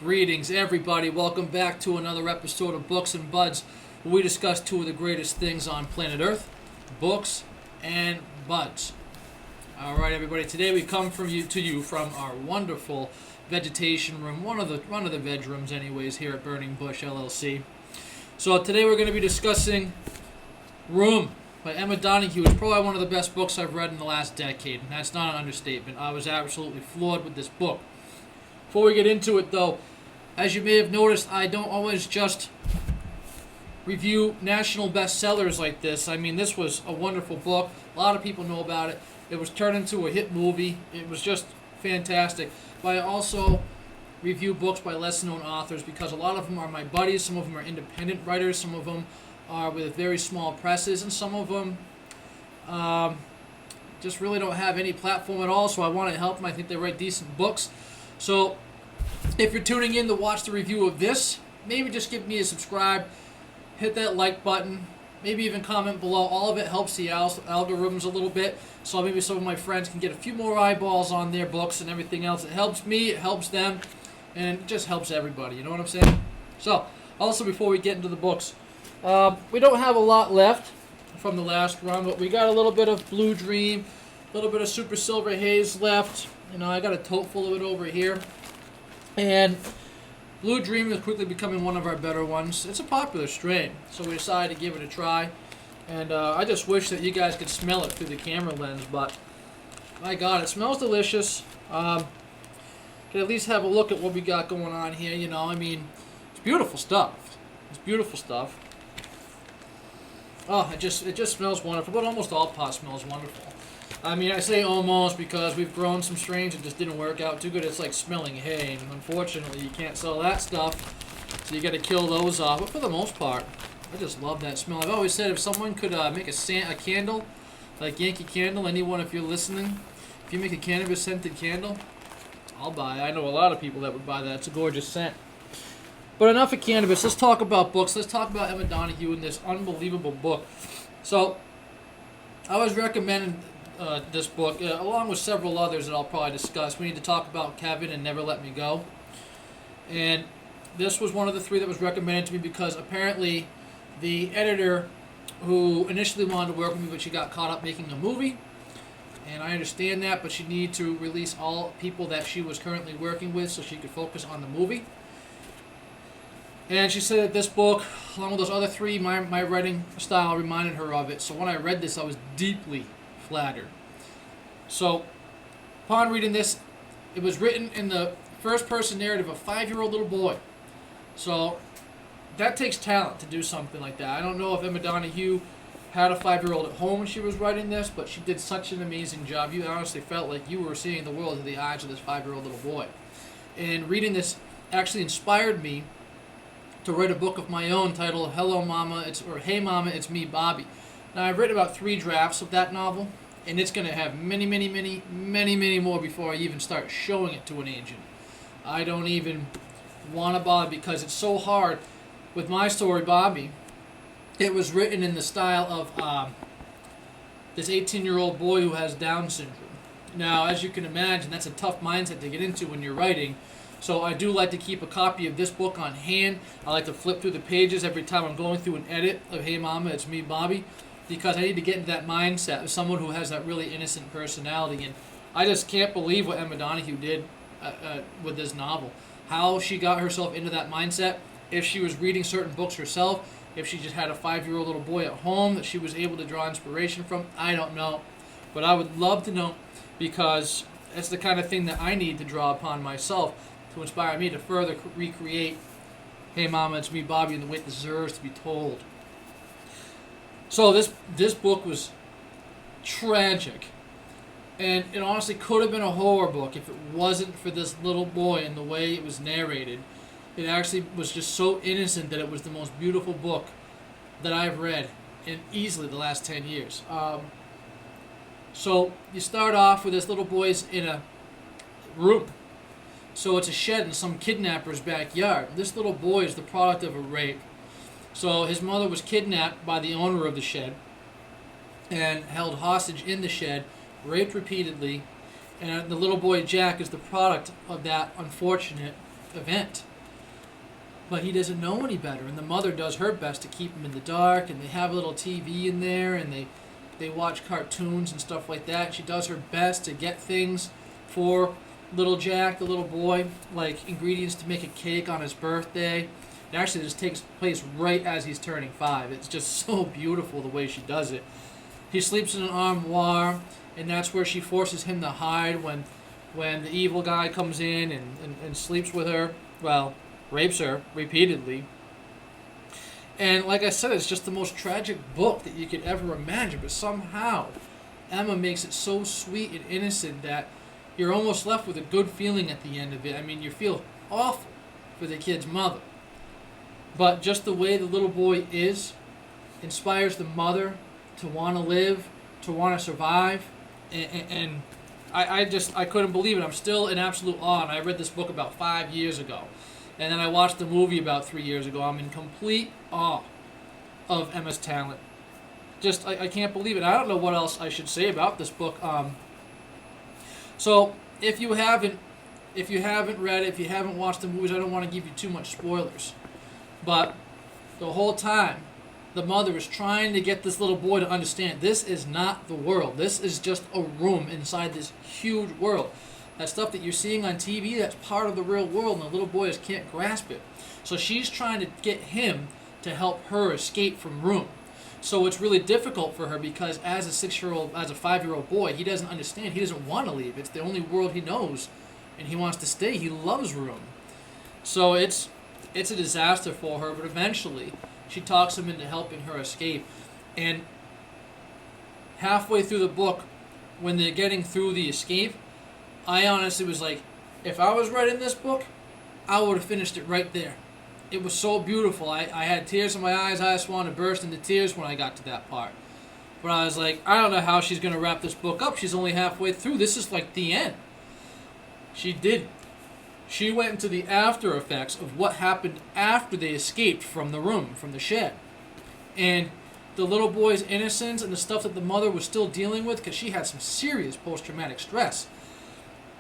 Greetings, everybody. Welcome back to another episode of Books and Buds, where we discuss two of the greatest things on planet Earth, books and buds. All right, everybody. Today we come to you from our wonderful vegetation room, one of the veg rooms, anyways, here at Burning Bush LLC. So today we're going to be discussing Room by Emma Donoghue. It's probably one of the best books I've read in the last decade, and that's not an understatement. I was absolutely floored with this book. Before we get into it, though, as you may have noticed, I don't always just review national bestsellers like this. I mean, this was a wonderful book. A lot of people know about it. It was turned into a hit movie. It was just fantastic. But I also review books by lesser-known authors because a lot of them are my buddies. Some of them are independent writers. Some of them are with very small presses. And some of them just really don't have any platform at all. So I want to help them. I think they write decent books. So if you're tuning in to watch the review of this, maybe just give me a subscribe, hit that like button, maybe even comment below. All of it helps the algorithms a little bit, so maybe some of my friends can get a few more eyeballs on their books and everything else. It helps me, it helps them, and it just helps everybody, you know what I'm saying? So, also before we get into the books, we don't have a lot left from the last run, but we got a little bit of Blue Dream, a little bit of Super Silver Haze left. You know, I got a tote full of it over here. And Blue Dream is quickly becoming one of our better ones. It's a popular strain, so we decided to give it a try. And I just wish that you guys could smell it through the camera lens, but my God, it smells delicious. Can at least have a look at what we got going on here. You know, I mean, it's beautiful stuff. It's beautiful stuff. Oh, it just smells wonderful. But almost all pot smells wonderful. I mean, I say almost because we've grown some strains that just didn't work out too good. It's like smelling hay, and unfortunately you can't sell that stuff, so you got to kill those off. But for the most part, I just love that smell. I've always said if someone could make a candle, like Yankee Candle, anyone if you're listening, if you make a cannabis-scented candle, I'll buy it. I know a lot of people that would buy that. It's a gorgeous scent. But enough of cannabis. Let's talk about books. Let's talk about Emma Donoghue and this unbelievable book. So, I was recommending this book, along with several others that I'll probably discuss. We need to talk about Kevin and Never Let Me Go. And this was one of the three that was recommended to me because apparently the editor who initially wanted to work with me, but she got caught up making a movie. And I understand that, but she needed to release all people that she was currently working with so she could focus on the movie. And she said that this book, along with those other three, my writing style reminded her of it. So when I read this, I was deeply flattered. So, upon reading this, it was written in the first-person narrative of a 5-year-old little boy. So, that takes talent to do something like that. I don't know if Emma Donoghue had a 5-year-old at home when she was writing this, but she did such an amazing job. You honestly felt like you were seeing the world through the eyes of this 5-year-old little boy. And reading this actually inspired me to write a book of my own titled Hello Mama, Hey Mama, It's Me, Bobby. Now, I've written about 3 drafts of that novel, and it's going to have many more before I even start showing it to an agent. I don't even want to bother because it's so hard. With my story, Bobby, it was written in the style of this 18-year-old boy who has Down syndrome. Now, as you can imagine, that's a tough mindset to get into when you're writing. So I do like to keep a copy of this book on hand. I like to flip through the pages every time I'm going through an edit of Hey Mama, It's Me, Bobby, because I need to get into that mindset of someone who has that really innocent personality. And I just can't believe what Emma Donoghue did with this novel. How she got herself into that mindset, if she was reading certain books herself, if she just had a 5-year-old little boy at home that she was able to draw inspiration from, I don't know. But I would love to know because it's the kind of thing that I need to draw upon myself to inspire me to further recreate Hey Mama, It's Me, Bobby, and the way it deserves to be told. So this book was tragic, and it honestly could have been a horror book if it wasn't for this little boy and the way it was narrated. It actually was just so innocent that it was the most beautiful book that I've read in easily the last 10 years. So you start off with this little boy's in a room. So it's a shed in some kidnapper's backyard. This little boy is the product of a rape. So his mother was kidnapped by the owner of the shed and held hostage in the shed, raped repeatedly, and the little boy Jack is the product of that unfortunate event. But he doesn't know any better, and the mother does her best to keep him in the dark, and they have a little TV in there, and they watch cartoons and stuff like that. She does her best to get things for little Jack, the little boy, like ingredients to make a cake on his birthday. It actually just takes place right as he's turning 5. It's just so beautiful the way she does it. He sleeps in an armoire, and that's where she forces him to hide when the evil guy comes in and sleeps with her. Well, rapes her repeatedly. And like I said, it's just the most tragic book that you could ever imagine. But somehow, Emma makes it so sweet and innocent that you're almost left with a good feeling at the end of it. I mean, you feel awful for the kid's mother. But just the way the little boy is inspires the mother to want to live, to want to survive. And I couldn't believe it. I'm still in absolute awe. And I read this book about 5 years ago. And then I watched the movie about 3 years ago. I'm in complete awe of Emma's talent. Just, I can't believe it. I don't know what else I should say about this book. So, if you haven't read it, if you haven't watched the movies, I don't want to give you too much spoilers. But the whole time, the mother is trying to get this little boy to understand this is not the world. This is just a room inside this huge world. That stuff that you're seeing on TV, that's part of the real world, and the little boy just can't grasp it. So she's trying to get him to help her escape from room. So it's really difficult for her because as a 5-year-old boy, he doesn't understand. He doesn't want to leave. It's the only world he knows, and he wants to stay. He loves room. So it's a disaster for her, but eventually she talks him into helping her escape. And halfway through the book, when they're getting through the escape, I honestly was like, if I was writing this book, I would have finished it right there. It was so beautiful. I had tears in my eyes. I just wanted to burst into tears when I got to that part. But I was like, I don't know how she's going to wrap this book up. She's only halfway through. This is like the end. She didn't. She went into the after effects of what happened after they escaped from the room, from the shed. And the little boy's innocence and the stuff that the mother was still dealing with, because she had some serious post-traumatic stress.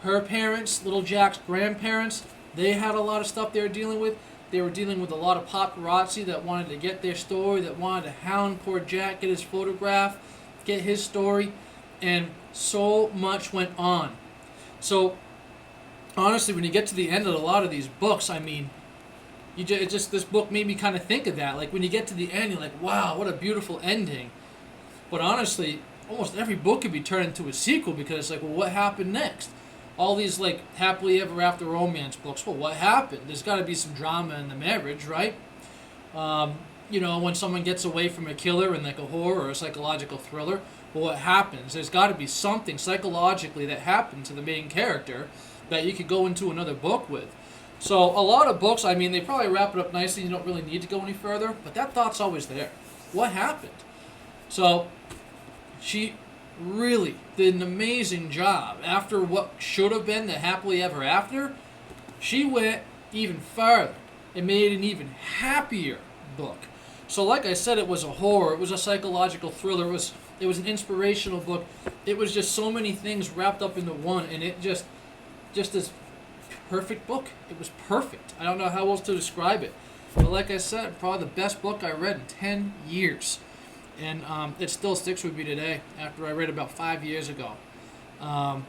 Her parents, little Jack's grandparents, they had a lot of stuff they were dealing with. They were dealing with a lot of paparazzi that wanted to get their story, that wanted to hound poor Jack, get his photograph, get his story, and so much went on. So, honestly, when you get to the end of a lot of these books, I mean, this book made me kind of think of that. Like, when you get to the end, you're like, wow, what a beautiful ending. But honestly, almost every book could be turned into a sequel because it's like, well, what happened next? All these, like, happily ever after romance books. Well, what happened? There's got to be some drama in the marriage, right? When someone gets away from a killer in, like, a horror or a psychological thriller, well, what happens? There's got to be something psychologically that happened to the main character that you could go into another book with. So, a lot of books, I mean, they probably wrap it up nicely. You don't really need to go any further. But that thought's always there. What happened? So, she really did an amazing job. After what should have been the happily ever after, she went even farther and made an even happier book. So like I said, it was a horror, it was a psychological thriller, it was an inspirational book. It was just so many things wrapped up into one, and it just this perfect book. It was perfect. I don't know how else to describe it. But like I said, probably the best book I read in 10 years. And it still sticks with me today after I read it about 5 years ago. But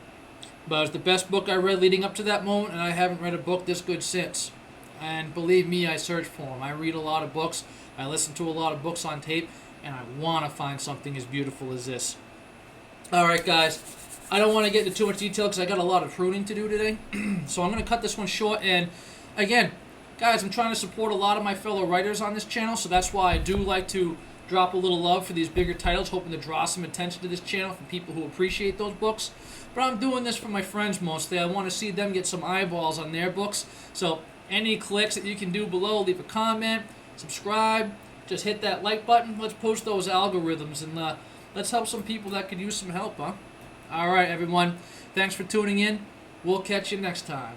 it was the best book I read leading up to that moment, and I haven't read a book this good since. And believe me, I search for them. I read a lot of books. I listen to a lot of books on tape, and I want to find something as beautiful as this. All right, guys. I don't want to get into too much detail because I got a lot of pruning to do today. So I'm going to cut this one short. And again, guys, I'm trying to support a lot of my fellow writers on this channel, so that's why I do like to drop a little love for these bigger titles, hoping to draw some attention to this channel from people who appreciate those books. But I'm doing this for my friends mostly. I want to see them get some eyeballs on their books. So any clicks that you can do below, leave a comment, subscribe, just hit that like button. Let's post those algorithms, and let's help some people that could use some help, huh? All right, everyone. Thanks for tuning in. We'll catch you next time.